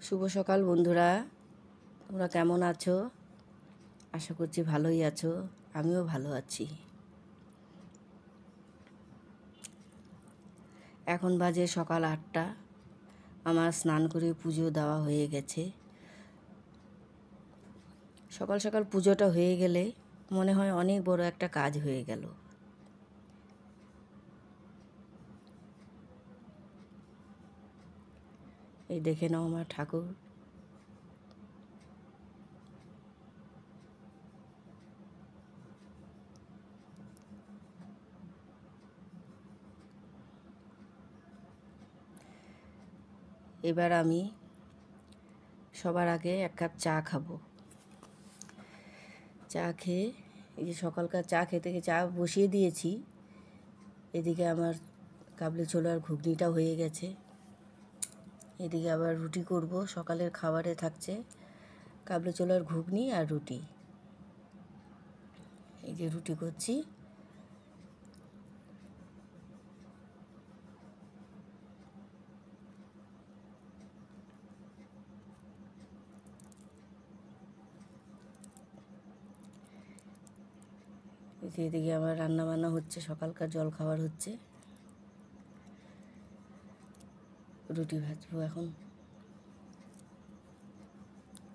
শুভ সকাল বন্ধুরা, তোমরা কেমন আছো? আশা করছি ভালোই আছো। আমিও ভালো আছি। এখন বাজে সকাল 8টা। আমার স্নান করে পুজো দেওয়া হয়ে গেছে। সকাল সকাল পুজোটা হয়ে গেলে মনে হয় অনেক বড় একটা কাজ হয়ে গেল। এই দেখে নাও আমার ঠাকুর। এবার আমি সবার আগে এক কাপ চা খাবো। চা খেয়ে এই যে সকালকার চা খেতে চা বসিয়ে দিয়েছি। এদিকে আমার কাবলি ছোলার ঘুগনিটা হয়ে গেছে। এদিকে আবার রুটি করব। সকালের খাবারে থাকছে কাবলি ছোলার ঘুগনি আর রুটি। এই যে রুটি করছি। এদিকে আমার রান্না বান্না হচ্ছে, সকালকার জল খাবার হচ্ছে। রুটি ভাজবো এখন।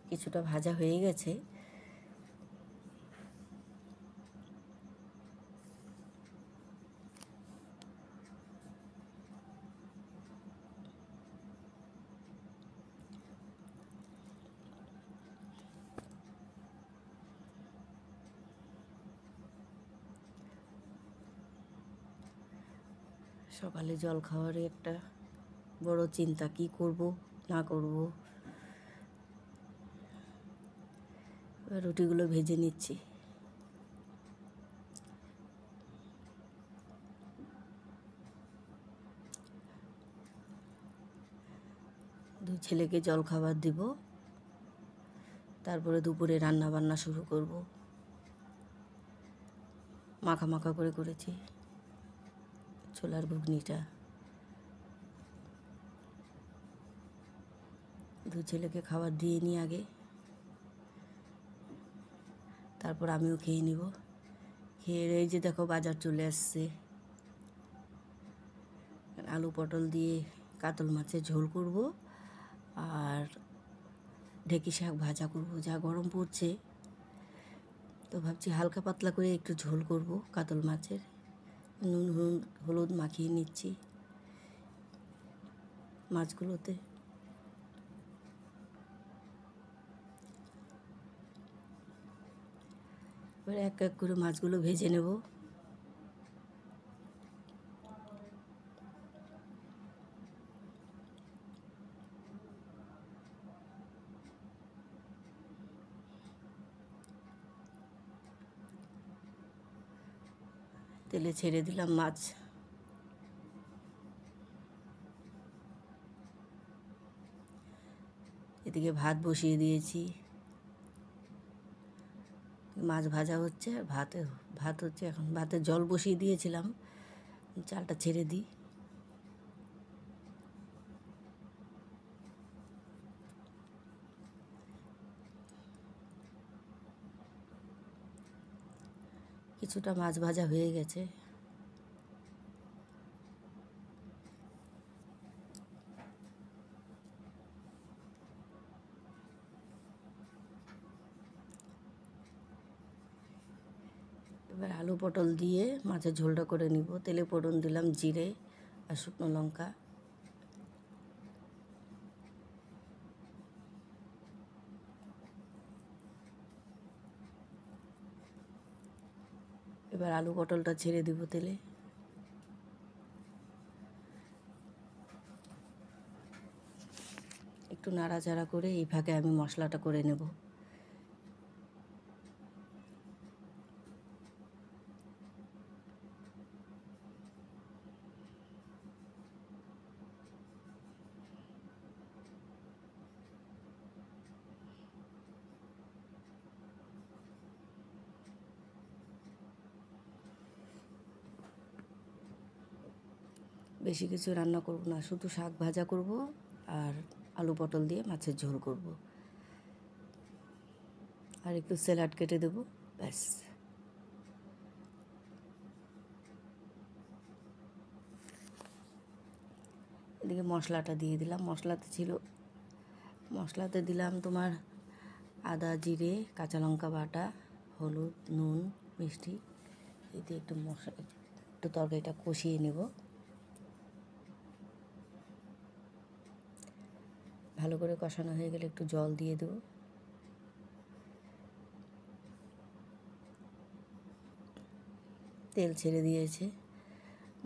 কিছুটা ভাজা হয়ে গেছে। সকালে জল খাবারে একটা বড় চিন্তা, কি করব না করব। এবার রুটিগুলো ভেজে নিচ্ছি। দুই ছেলেকে জল খাবার দিব, তারপরে দুপুরে রান্না বান্না শুরু করব। মাখা মাখা করে করেছি ছোলার ঘুগনিটা। দুই ছেলেকে খাবার দিয়ে নিই আগে, তারপর আমিও খেয়ে নিব। খেয়ে এই যে দেখো বাজার চলে আসছে। আলু পটল দিয়ে কাতল মাছের ঝোল করব আর ঢেঁকি শাক ভাজা করব। যা গরম পড়ছে তো ভাবছি হালকা পাতলা করে একটু ঝোল করব কাতল মাছের। নুন হলুদ মাখিয়ে নিচ্ছি মাছগুলোতে। এবার এক এক করে মাছগুলো ভেজে নেব। তেলে ছেড়ে দিলাম মাছ। এদিকে ভাত বসিয়ে দিয়েছি। মাছ ভাজা হচ্ছে আর ভাত হচ্ছে। এখন ভাতে জল বসিয়ে দিয়েছিলাম, চালটা ছেড়ে দিই। কিছুটা মাছ ভাজা হয়ে গেছে। এবার আলু পটল দিয়ে মাছের ঝোলটা করে নিব। তেলে ফোড়ন দিলাম জিরে আর শুকনো লঙ্কা। এবার আলু পটলটা ছেড়ে দিব তেলে। একটু নাড়াচাড়া করে এই ফাঁকে আমি মশলাটা করে নেব। বেশি কিছু রান্না করব না, শুধু শাক ভাজা করব আর আলু পটল দিয়ে মাছের ঝোল করব। আর একটু স্যালাড কেটে দেব, ব্যাস। এদিকে মশলাটা দিয়ে দিলাম। মশলাতে দিলাম তোমার আদা, জিরে, কাঁচা লঙ্কা বাটা, হলুদ, নুন, মিষ্টি। এতে একটু তরকারিটা কষিয়ে নেব। ভালো করে কষানো হয়ে গেলে একটু জল দিয়ে দেব। তেল ছেড়ে দিয়েছে,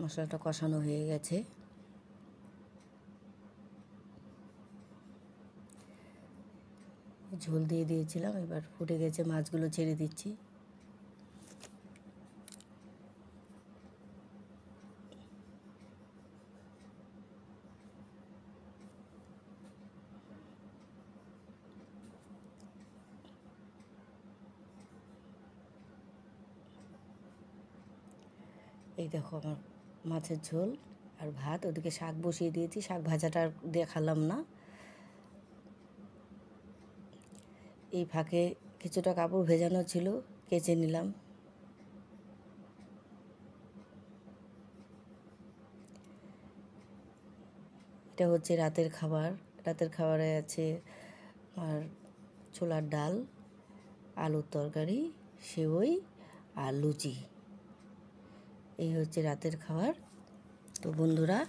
মশলাটা কষানো হয়ে গেছে। ঝোল দিয়ে দিয়েছিলাম, এবার ফুটে গেছে, মাছগুলো ছেড়ে দিচ্ছি। এই দেখো আমার মাছের ঝোল আর ভাত। ওদিকে শাক বসিয়ে দিয়েছি, শাক ভাজাটা আর দেখালাম না। এই ফাঁকে কিছুটা কাপড় ভেজানো ছিল, কেচে নিলাম। এটা হচ্ছে রাতের খাবার। রাতের খাবারে আছে আর ছোলার ডাল, আলুর তরকারি, সেবই আর লুচি। এই হচ্ছে রাতের খাবার। তো বন্ধুরা,